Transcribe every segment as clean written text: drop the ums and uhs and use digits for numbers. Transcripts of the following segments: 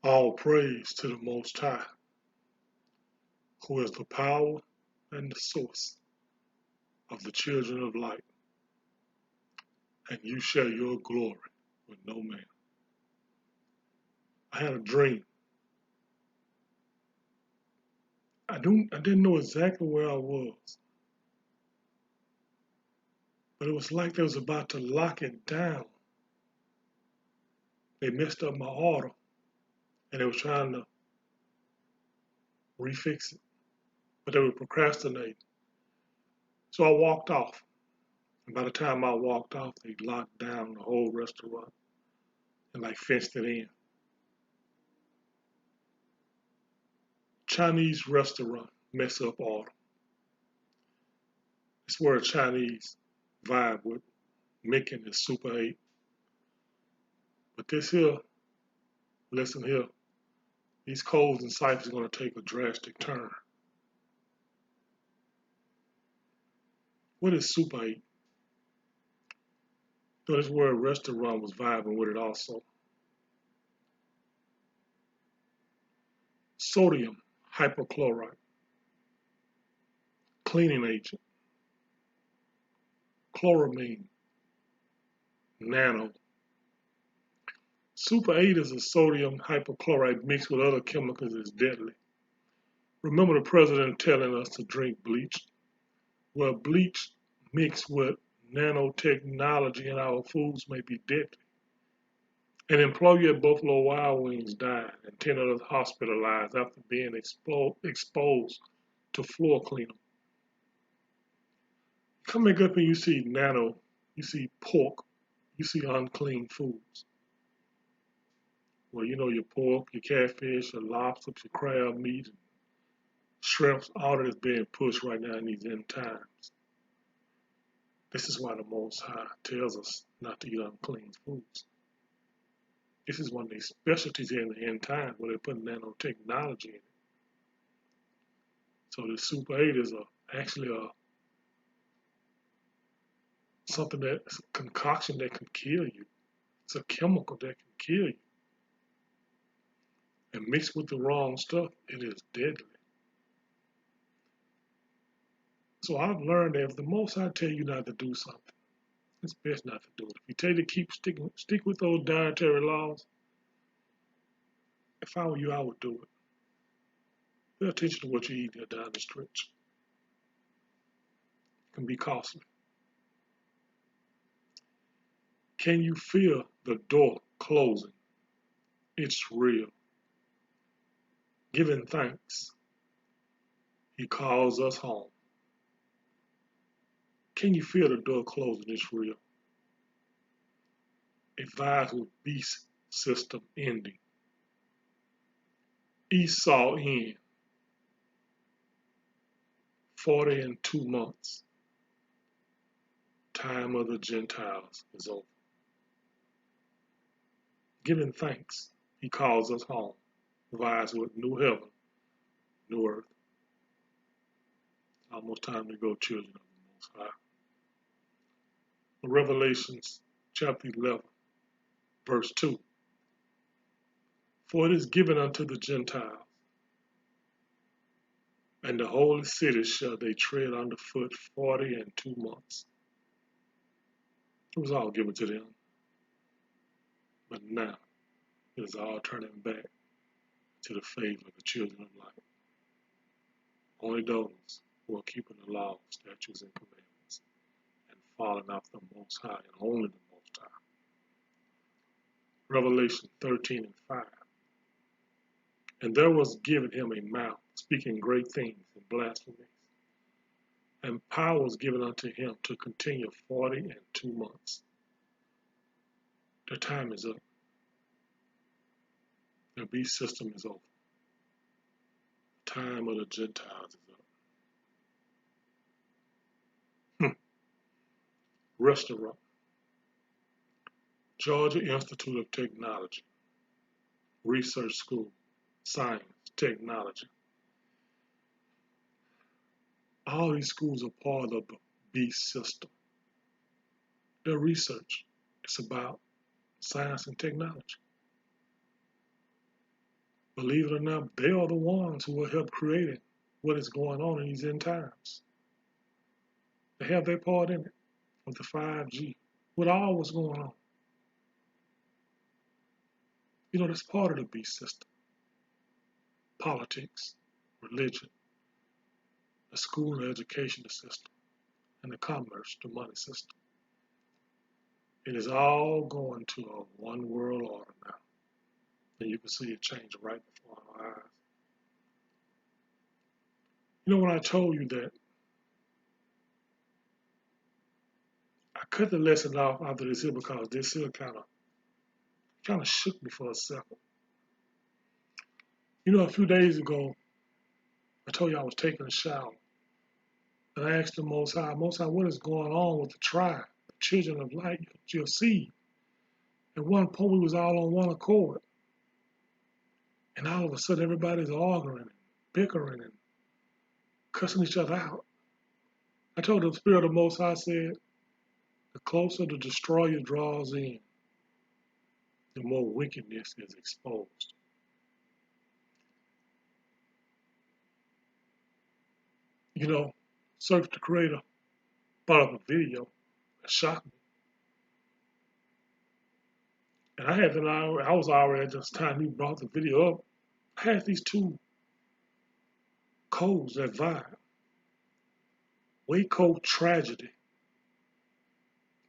All praise to the Most High, who is the power and the source of the children of light, and you share your glory with no man. I had a dream. I didn't know exactly where I was, but it was like they was about to lock it down. They messed up my order, and they were trying to refix it, but they were procrastinating. So I walked off, and by the time I walked off, they locked down the whole restaurant and like fenced it in. Chinese restaurant mess up order. It's where a Chinese vibe with Mickey is Super 8. But this here, listen here, these codes and ciphers are going to take a drastic turn. What is Super 8? So this where a restaurant was vibing with it also. Sodium hypochlorite, cleaning agent, chloramine, nano. Super 8 is a sodium hypochlorite mixed with other chemicals is deadly. Remember the president telling us to drink bleach? Well, bleach mixed with nanotechnology in our foods may be deadly. An employee at Buffalo Wild Wings died and 10 others hospitalized after being exposed to floor cleaner. Coming up and you see nano, you see pork, you see unclean foods. Well, you know your pork, your catfish, your lobsters, your crab meat, shrimps, all that is being pushed right now in these end times. This is why the Most High tells us not to eat unclean foods. This is one of their specialties here in the end time where they put nanotechnology in it. So the Super 8 is actually something that's a concoction that can kill you. It's a chemical that can kill you. And mixed with the wrong stuff, it is deadly. So I've learned that if the Most High tell you not to do something, it's best not to do it. If he tell you to stick with those dietary laws, if I were you, I would do it. Pay attention to what you eat there down the stretch. It can be costly. Can you feel the door closing? It's real. Giving thanks. He calls us home. Can you feel the door closing? It's real. A vital beast system ending. Esau in 40 and 2 months. Time of the Gentiles is over. Giving thanks, he calls us home, provides with new heaven, new earth. Almost time to go, children of the Most High. Revelations chapter 11, verse 2. For it is given unto the Gentiles, and the holy city shall they tread underfoot 40 and 2 months. It was all given to them. But now it is all turning back to the favor of the children of light. Only those who are keeping the law, statutes, and commandments and following after the Most High, and only the Most High. Revelation 13 and 5. And there was given him a mouth, speaking great things and blasphemies. And power was given unto him to continue 40 and 2 months. The time is up. The beast system is over. The time of the Gentiles is up. Restaurant. Georgia Institute of Technology. Research School. Science. Technology. All these schools are part of the beast system. Their research is about science and technology. Believe it or not, they are the ones who will help create what is going on in these end times. They have their part in it with the 5G, with all what's going on. You know, that's part of the beast system. Politics, religion, the school and education system, and the commerce, the money system. It is all going to a one world order now. And you can see it change right before our eyes. You know, when I told you that I cut the lesson off after this here because this here kind of shook me for a second. You know, a few days ago, I told you I was taking a shower. And I asked the Most High, what is going on with the tribe, the children of light, your seed? At one point, we was all on one accord. And all of a sudden, everybody's arguing and bickering and cussing each other out. I told the Spirit of the Most High, I said, the closer the destroyer draws in, the more wickedness is exposed. You know, Search the Creator brought up a video that shocked me. And I was already at this time he brought the video up. I had these two codes that vibe. Waco tragedy.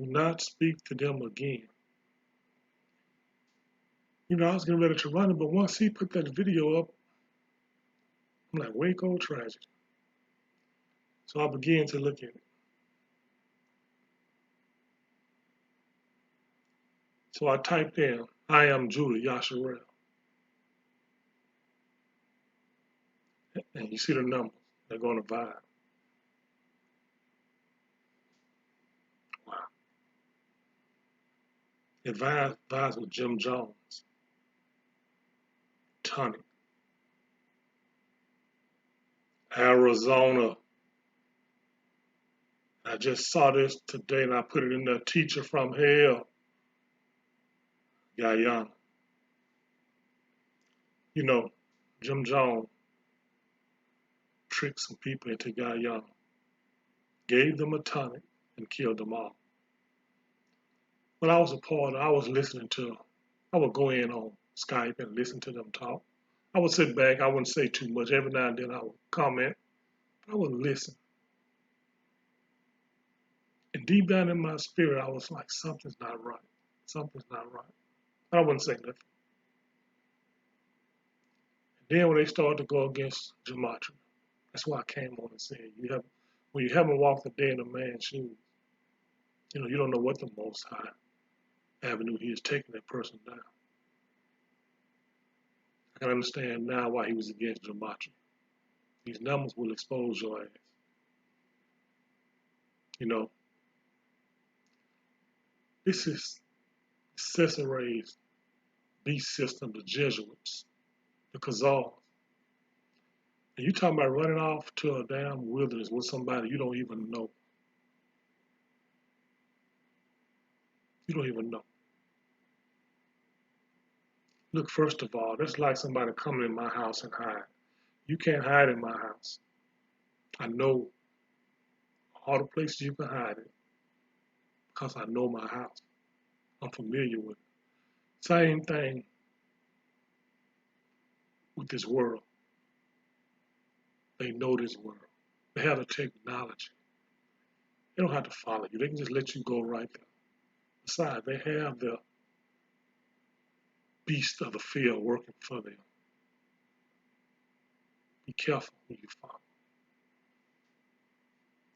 Do not speak to them again. You know, I was getting ready to run it, but once he put that video up, I'm like, Waco tragedy. So I began to look at it. So I typed in, I am Judah Yasharel. And you see the numbers. They're going to vibe. Wow. It vibes with Jim Jones, Tonic, Arizona. I just saw this today and I put it in the Teacher from Hell, Guyana. You know, Jim Jones tricked some people into Guyana, gave them a tonic, and killed them all. When I was a part, I was listening to, I would go in on Skype and listen to them talk. I would sit back, I wouldn't say too much. Every now and then I would comment, I would listen. And deep down in my spirit, I was like, something's not right. Something's not right. But I wouldn't say nothing. And then when they started to go against gematria, that's why I came on and said, when you haven't walked a day in a man's shoes, you know, you don't know what the Most High avenue he is taking that person down. I can understand now why he was against gematria. These numbers will expose your ass. You know, this is Caesare's beast system, the Jesuits, the Khazars. And you talking about running off to a damn wilderness with somebody you don't even know. You don't even know. Look, first of all, that's like somebody coming in my house and hide. You can't hide in my house. I know all the places you can hide it because I know my house. I'm familiar with it. Same thing with this world. They know this world. They have the technology. They don't have to follow you. They can just let you go right there. Besides, they have the beast of the field working for them. Be careful who you follow.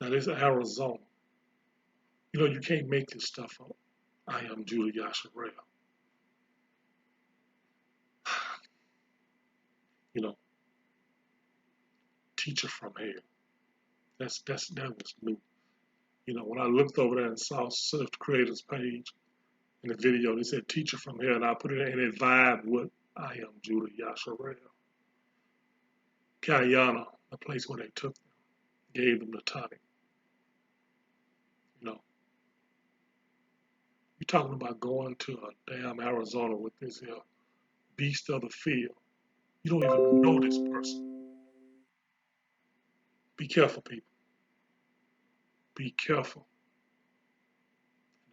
Now, this is Arizona. You know, you can't make this stuff up. I am Judah Yasharel. You know, teacher from hell. That was new. You know, when I looked over there and saw Surf Creators page in the video, they said teacher from hell, and I put it in and it vibed with I am Judah Yasharel. Guyana, the place where they took them, gave them the tonic. You know, you're talking about going to a damn Arizona with this beast of the field. You don't even know this person. Be careful, people. Be careful.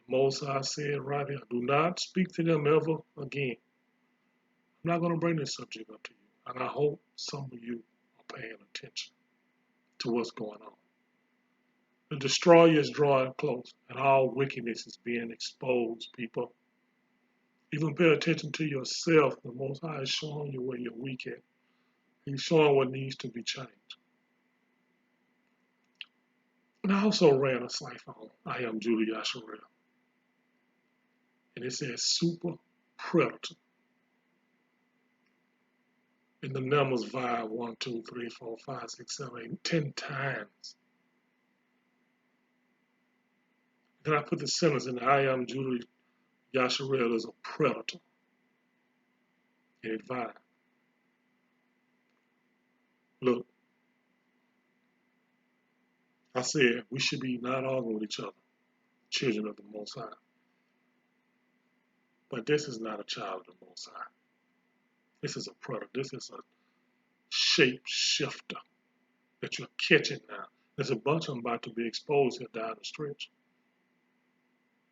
The Most High said right here, do not speak to them ever again. I'm not going to bring this subject up to you. And I hope some of you are paying attention to what's going on. The destroyer is drawing close, and all wickedness is being exposed, people. Even pay attention to yourself. The Most High is showing you where you're weak at. He's showing what needs to be changed. And I also ran a cipher on I am Julie Yasharel. And it says super predator. And the numbers via 1, 2, 3, 4, 5, 6, 7, 8, 10 times. Then I put the sentence in I am Julie Yasharel is a predator. And it via. Look, I said we should be not arguing with each other, children of the Most High. But this is not a child of the Most High. This is a predator. This is a shape shifter that you're catching now. There's a bunch of them about to be exposed here down the stretch.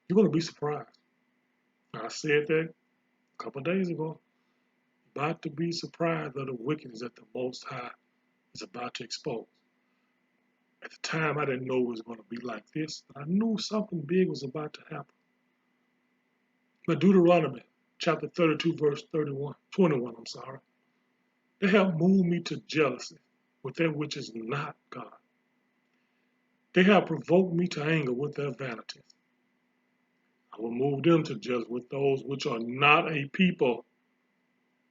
You're going to be surprised. I said that a couple of days ago. About to be surprised of the wickedness that the Most High is about to expose. At the time, I didn't know it was going to be like this, but I knew something big was about to happen. But Deuteronomy chapter 32, verse 21, they have moved me to jealousy with that which is not God. They have provoked me to anger with their vanities. I will move them to jealousy with those which are not a people.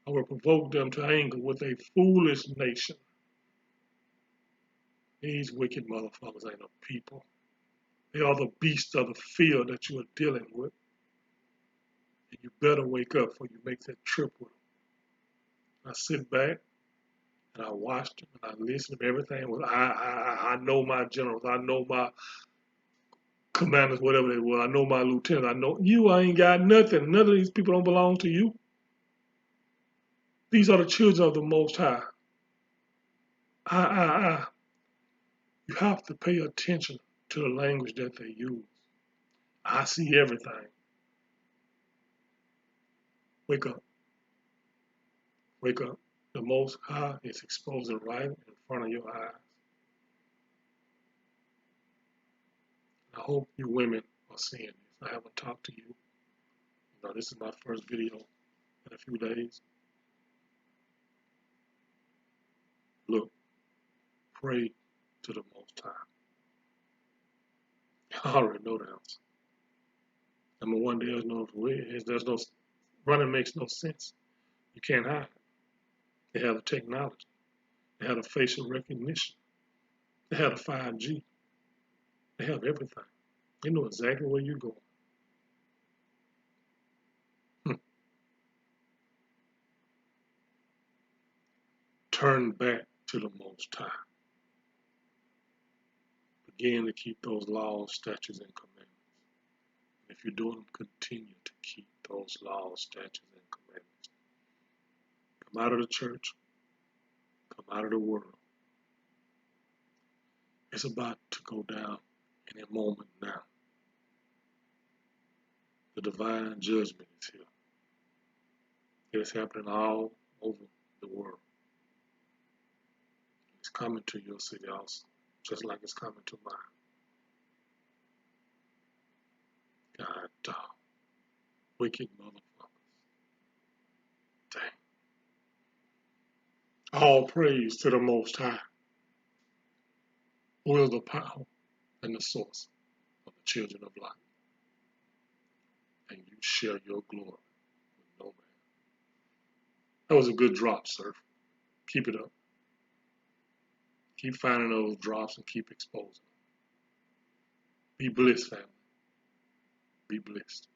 I will provoke them to anger with a foolish nation. These wicked motherfuckers ain't no people. They are the beasts of the field that you are dealing with. And you better wake up before you make that trip with them. I sit back and I watch them and I listen to everything. I know my generals. I know my commanders, whatever they were. I know my lieutenants. I know you ain't got nothing. None of these people don't belong to you. These are the children of the Most High. You have to pay attention to the language that they use. I see everything. Wake up. Wake up. The Most High is exposing right in front of your eyes. I hope you women are seeing this. I haven't talked to you. This is my first video in a few days. Look, pray to the Most High. I already know the answer. Number one, there's no running makes no sense. You can't hide it. They have the technology. They have the facial recognition. They have the 5G. They have everything. They know exactly where you're going. Turn back to the Most High. Begin to keep those laws, statutes, and commandments. And if you're doing them, continue to keep those laws, statutes, and commandments. Come out of the church. Come out of the world. It's about to go down in a moment now. The divine judgment is here. It is happening all over the world. It's coming to your city also, just like it's coming to mine. God dog. Wicked motherfuckers. Dang. All praise to the Most High, who is the power and the source of the children of light. And you share your glory with no man. That was a good drop, sir. Keep it up. Keep finding those drops and keep exposing them. Be blessed, family. Be blessed.